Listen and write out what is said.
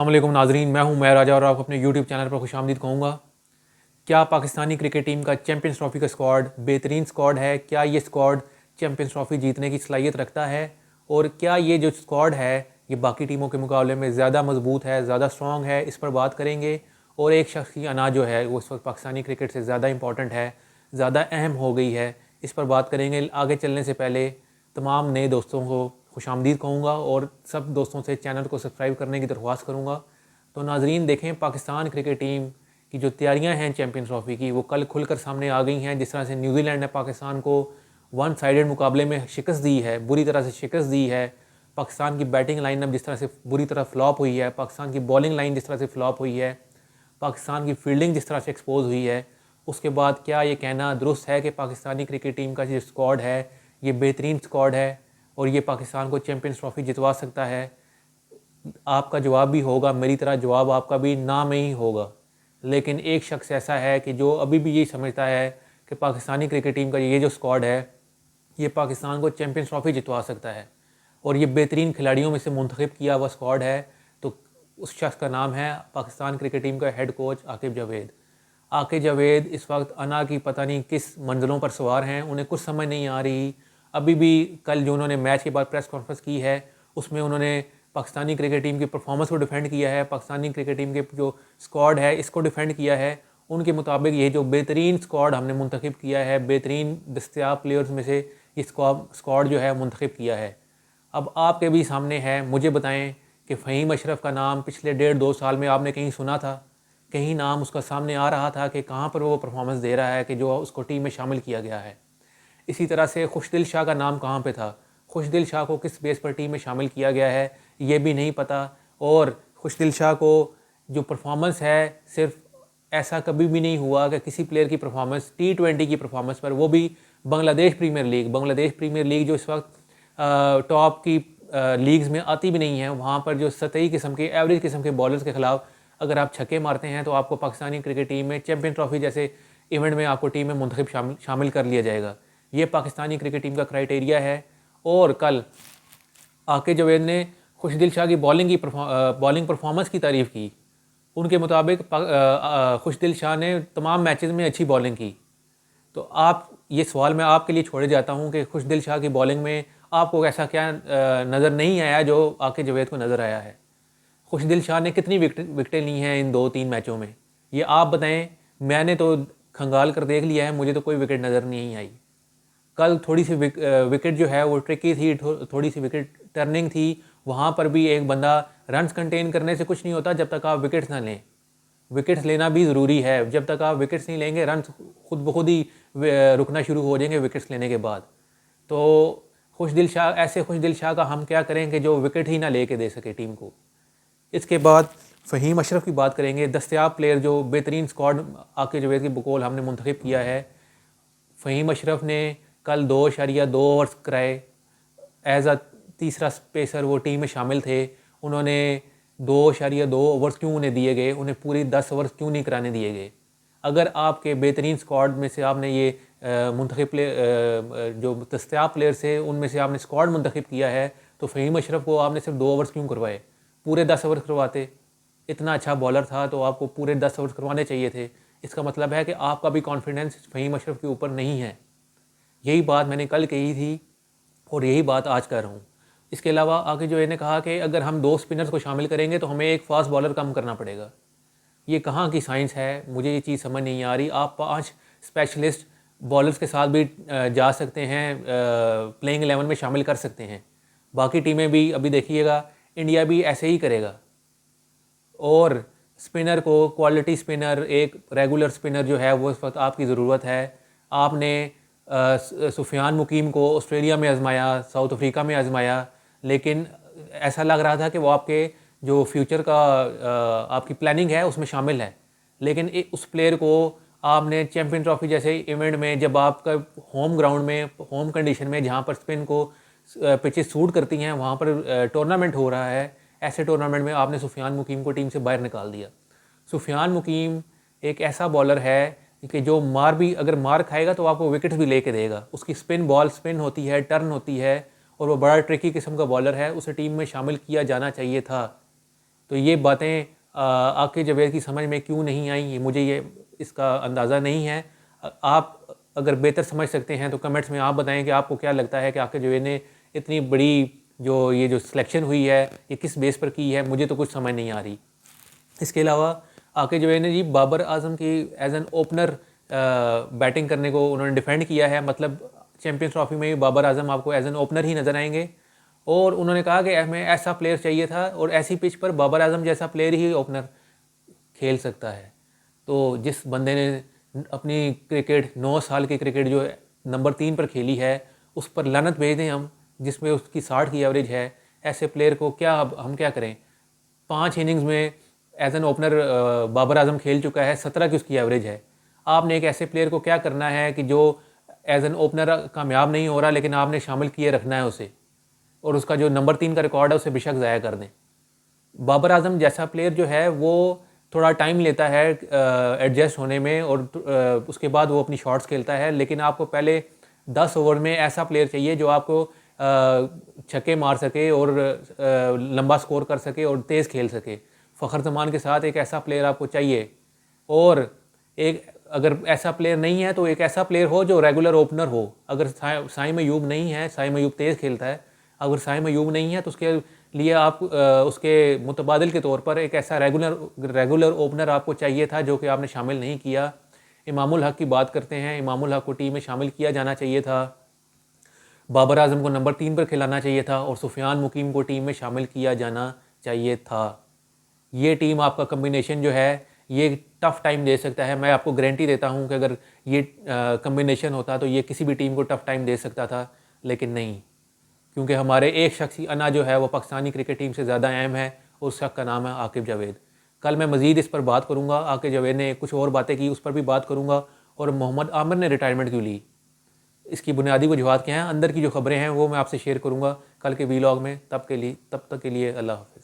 السلام علیکم ناظرین، میں ہوں میں راجہ اور آپ اپنے یوٹیوب چینل پر خوش آمدید کہوں گا۔ کیا پاکستانی کرکٹ ٹیم کا چیمپئنز ٹرافی کا اسکواڈ بہترین اسکواڈ ہے؟ کیا یہ اسکواڈ چیمپئنز ٹرافی جیتنے کی صلاحیت رکھتا ہے؟ اور کیا یہ جو اسکواڈ ہے یہ باقی ٹیموں کے مقابلے میں زیادہ مضبوط ہے، زیادہ اسٹرانگ ہے؟ اس پر بات کریں گے۔ اور ایک شخص کی انا جو ہے وہ اس وقت پاکستانی کرکٹ سے زیادہ امپورٹنٹ ہے، زیادہ اہم ہو گئی ہے، اس پر بات کریں گے۔ آگے چلنے سے پہلے تمام نئے دوستوں کو خوش آمدید کہوں گا اور سب دوستوں سے چینل کو سبسکرائب کرنے کی درخواست کروں گا۔ تو ناظرین دیکھیں، پاکستان کرکٹ ٹیم کی جو تیاریاں ہیں چیمپئنز ٹرافی کی وہ کل کھل کر سامنے آ گئی ہیں۔ جس طرح سے نیوزی لینڈ نے پاکستان کو ون سائیڈڈ مقابلے میں شکست دی ہے، بری طرح سے شکست دی ہے، پاکستان کی بیٹنگ لائن اپ جس طرح سے بری طرح فلاپ ہوئی ہے، پاکستان کی بالنگ لائن جس طرح سے فلاپ ہوئی ہے، پاکستان کی فیلڈنگ جس طرح سے ایکسپوز ہوئی ہے، اس کے بعد کیا یہ کہنا درست ہے کہ پاکستانی کرکٹ ٹیم کا جو اسکواڈ ہے یہ بہترین اسکواڈ ہے اور یہ پاکستان کو چیمپئنز ٹرافی جتوا سکتا ہے؟ آپ کا جواب بھی ہوگا، میری طرح جواب آپ کا بھی نہ میں ہی ہوگا۔ لیکن ایک شخص ایسا ہے کہ جو ابھی بھی یہی سمجھتا ہے کہ پاکستانی کرکٹ ٹیم کا یہ جو اسکواڈ ہے یہ پاکستان کو چیمپئنز ٹرافی جتوا سکتا ہے اور یہ بہترین کھلاڑیوں میں سے منتخب کیا ہوا اسکواڈ ہے۔ تو اس شخص کا نام ہے پاکستان کرکٹ ٹیم کا ہیڈ کوچ عاقب جاوید۔ عاقب جاوید اس وقت انا کی پتہ نہیں کس منزلوں پر سوار ہیں، انہیں کچھ سمجھ نہیں آ رہی۔ ابھی بھی کل جو انہوں نے میچ کے بعد پریس کانفرنس کی ہے اس میں انہوں نے پاکستانی کرکٹ ٹیم کی پرفارمنس کو ڈیفینڈ کیا ہے، پاکستانی کرکٹ ٹیم کے جو اسکواڈ ہے اس کو ڈیفینڈ کیا ہے۔ ان کے مطابق یہ جو بہترین اسکواڈ ہم نے منتخب کیا ہے، بہترین دستیاب پلیئرز میں سے یہ اسکواڈ جو ہے منتخب کیا ہے۔ اب آپ کے بھی سامنے ہے، مجھے بتائیں کہ فہیم اشرف کا نام پچھلے 1.5-2 سال میں آپ نے کہیں سنا تھا؟ کہیں نام اس کا سامنے آ رہا تھا کہ کہاں پر وہ پرفارمنس دے رہا ہے کہ جو اس کو ٹیم میں شامل کیا گیا ہے؟ اسی طرح سے خوشدل شاہ کا نام کہاں پہ تھا؟ خوشدل شاہ کو کس بیس پر ٹیم میں شامل کیا گیا ہے یہ بھی نہیں پتہ۔ اور خوشدل شاہ کو جو پرفارمنس ہے، صرف ایسا کبھی بھی نہیں ہوا کہ کسی پلیئر کی پرفارمنس T20 کی پرفارمنس پر، وہ بھی بنگلہ دیش پریمیئر لیگ جو اس وقت ٹاپ کی لیگز میں آتی بھی نہیں ہے، وہاں پر جو سطحی قسم کے ایوریج قسم کے بالرز کے خلاف اگر آپ چھکے مارتے ہیں تو آپ کو پاکستانی کرکٹ ٹیم میں چیمپئن ٹرافی جیسے ایونٹ میں آپ کو ٹیم میں منتخب شامل کر لیا جائے گا۔ یہ پاکستانی کرکٹ ٹیم کا کرائٹیریا ہے۔ اور کل عاقب جاوید نے خوشدل شاہ کی بالنگ پرفارمنس کی تعریف کی۔ ان کے مطابق خوشدل شاہ نے تمام میچز میں اچھی بالنگ کی۔ تو یہ سوال میں آپ کے لیے چھوڑے جاتا ہوں کہ خوشدل شاہ کی بالنگ میں آپ کو ایسا کیا نظر نہیں آیا جو عاقب جاوید کو نظر آیا ہے؟ خوشدل شاہ نے کتنی وکٹیں لی ہیں ان 2-3 میچوں میں؟ یہ آپ بتائیں۔ میں نے تو کھنگال کر دیکھ لیا ہے، مجھے تو کوئی وکٹ نظر نہیں آئی۔ کل تھوڑی سی وکٹ جو ہے وہ ٹرکی تھی، تھوڑی سی وکٹ ٹرننگ تھی، وہاں پر بھی ایک بندہ رنز کنٹین کرنے سے کچھ نہیں ہوتا جب تک آپ وکٹس نہ لیں۔ وکٹس لینا بھی ضروری ہے، جب تک آپ وکٹس نہیں لیں گے رنز خود بخود ہی رکنا شروع ہو جائیں گے وکٹس لینے کے بعد۔ تو خوشدل شاہ کا ہم کیا کریں کہ جو وکٹ ہی نہ لے کے دے سکے ٹیم کو۔ اس کے بعد فہیم اشرف کی بات کریں گے، دستیاب پلیئر جو بہترین اسکواڈ عاقب جاوید کی بقول ہم نے منتخب کیا ہے۔ فہیم اشرف نے کل 2.2 اوورز کرائے، ایز اے تیسرا اسپیسر وہ ٹیم میں شامل تھے۔ انہوں نے 2.2 اوورز کیوں انہیں دیے گئے؟ انہیں پوری 10 اوورز کیوں نہیں کرانے دیے گئے؟ اگر آپ کے بہترین اسکواڈ میں سے آپ نے یہ منتخب جو دستیاب پلیئرس ہیں ان میں سے آپ نے اسکواڈ منتخب کیا ہے تو فہیم اشرف کو آپ نے صرف 2 اوورز کیوں کروائے؟ پورے 10 اوورز کرواتے۔ اتنا اچھا بالر تھا تو آپ کو پورے 10 اوورز کروانے چاہیے تھے۔ اس کا مطلب ہے کہ آپ کا بھی کانفیڈنس فہیم اشرف کے اوپر نہیں ہے۔ یہی بات میں نے کل کہی تھی اور یہی بات آج کر رہا ہوں۔ اس کے علاوہ آگے جو نے کہا کہ اگر ہم 2 اسپنرز کو شامل کریں گے تو ہمیں ایک فاسٹ بالر کم کرنا پڑے گا۔ یہ کہاں کی سائنس ہے؟ مجھے یہ چیز سمجھ نہیں آ رہی۔ آپ 5 اسپیشلسٹ بالرز کے ساتھ بھی جا سکتے ہیں، پلینگ 11 میں شامل کر سکتے ہیں۔ باقی ٹیمیں بھی ابھی دیکھیے گا، انڈیا بھی ایسے ہی کرے گا۔ اور اسپنر کو کوالٹی اسپنر، ایک ریگولر اسپنر جو ہے وہ اس وقت آپ کی ضرورت ہے۔ آپ نے سفیان مقیم کو آسٹریلیا میں آزمایا، ساؤتھ افریقہ میں آزمایا، لیکن ایسا لگ رہا تھا کہ وہ آپ کے جو فیوچر کا آپ کی پلاننگ ہے اس میں شامل ہے۔ لیکن اس پلیئر کو آپ نے چیمپئن ٹرافی جیسے ایونٹ میں، جب آپ کا ہوم گراؤنڈ میں، ہوم کنڈیشن میں جہاں پر اسپن کو پچز سوٹ کرتی ہیں وہاں پر ٹورنامنٹ ہو رہا ہے، ایسے ٹورنامنٹ میں آپ نے سفیان مقیم کو ٹیم سے باہر نکال دیا۔ سفیان مقیم ایک ایسا بالر ہے کہ جو اگر مار کھائے گا تو آپ کو وکٹس بھی لے کے دے گا۔ اس کی اسپن ہوتی ہے، ٹرن ہوتی ہے اور وہ بڑا ٹرکی قسم کا بالر ہے، اسے ٹیم میں شامل کیا جانا چاہیے تھا۔ تو یہ باتیں عاقب جاوید کی سمجھ میں کیوں نہیں آئیں، مجھے یہ اس کا اندازہ نہیں ہے. آپ اگر بہتر سمجھ سکتے ہیں تو کمنٹس میں آپ بتائیں کہ آپ کو کیا لگتا ہے کہ عاقب جاوید نے اتنی بڑی جو سلیکشن ہوئی ہے یہ کس بیس پر کی ہے. مجھے تو کچھ سمجھ نہیں آ رہی. اس کے علاوہ عاقب جاوید نے جی بابر اعظم کی ایز این اوپنر بیٹنگ کرنے کو انہوں نے ڈیفینڈ کیا ہے. مطلب چیمپئنز ٹرافی میں بابر اعظم آپ کو ایز این اوپنر ہی نظر آئیں گے، اور انہوں نے کہا کہ ہمیں ایسا پلیئر چاہیے تھا اور ایسی پچ پر بابر اعظم جیسا پلیئر ہی اوپنر کھیل سکتا ہے. تو جس بندے نے اپنی کرکٹ 9 سال کی کرکٹ جو نمبر 3 پر کھیلی ہے اس پر لعنت بھیج دیں ہم، جس میں اس کی 60 کی ایوریج ہے. ایسے پلیئر کو کیا ہم کیا کریں؟ 5 اننگز میں as an opener Babar Azam کھیل چکا ہے، 17 کی اس کی ایوریج ہے. آپ نے ایک ایسے پلیئر کو کیا کرنا ہے کہ جو ایز این اوپنر کامیاب نہیں ہو رہا لیکن آپ نے شامل کیے رکھنا ہے اسے، اور اس کا جو نمبر 3 کا ریکارڈ ہے اسے بے شک ضائع کر دیں. بابر اعظم جیسا پلیئر جو ہے وہ تھوڑا ٹائم لیتا ہے ایڈجسٹ ہونے میں، اور اس کے بعد وہ اپنی شاٹس کھیلتا ہے. لیکن آپ کو پہلے 10 اوور میں ایسا پلیئر چاہیے جو آپ کو چھکے مار سکے اور لمبا سکور کر سکے اور تیز کھیل سکے. فخر زمان کے ساتھ ایک ایسا پلیئر آپ کو چاہیے. اور ایک اگر ایسا پلیئر نہیں ہے تو ایک ایسا پلیئر ہو جو ریگولر اوپنر ہو. اگر سائم ایوب نہیں ہے، سائم ایوب تیز کھیلتا ہے، اگر سائم ایوب نہیں ہے تو اس کے لیے آپ اس کے متبادل کے طور پر ایک ایسا ریگولر اوپنر آپ کو چاہیے تھا جو کہ آپ نے شامل نہیں کیا. امام الحق کی بات کرتے ہیں، امام الحق کو ٹیم میں شامل کیا جانا چاہیے تھا، بابر اعظم کو نمبر 3 پر کھلانا چاہیے تھا، اور سفیان مقیم کو ٹیم میں شامل کیا جانا چاہیے تھا. یہ ٹیم آپ کا کمبینیشن جو ہے یہ ٹف ٹائم دے سکتا ہے. میں آپ کو گارنٹی دیتا ہوں کہ اگر یہ کمبینیشن ہوتا تو یہ کسی بھی ٹیم کو ٹف ٹائم دے سکتا تھا، لیکن نہیں، کیونکہ ہمارے ایک شخصی انا جو ہے وہ پاکستانی کرکٹ ٹیم سے زیادہ اہم ہے، اس شخص کا نام ہے عاقب جاوید. کل میں مزید اس پر بات کروں گا. عاقب جاوید نے کچھ اور باتیں کی اس پر بھی بات کروں گا، اور محمد عامر نے ریٹائرمنٹ کیوں لی، اس کی بنیادی وجوہات کیا ہیں، اندر کی جو خبریں ہیں وہ میں آپ سے شیئر کروں گا کل کے ویلاگ میں. تب تک کے لیے اللہ حافظ.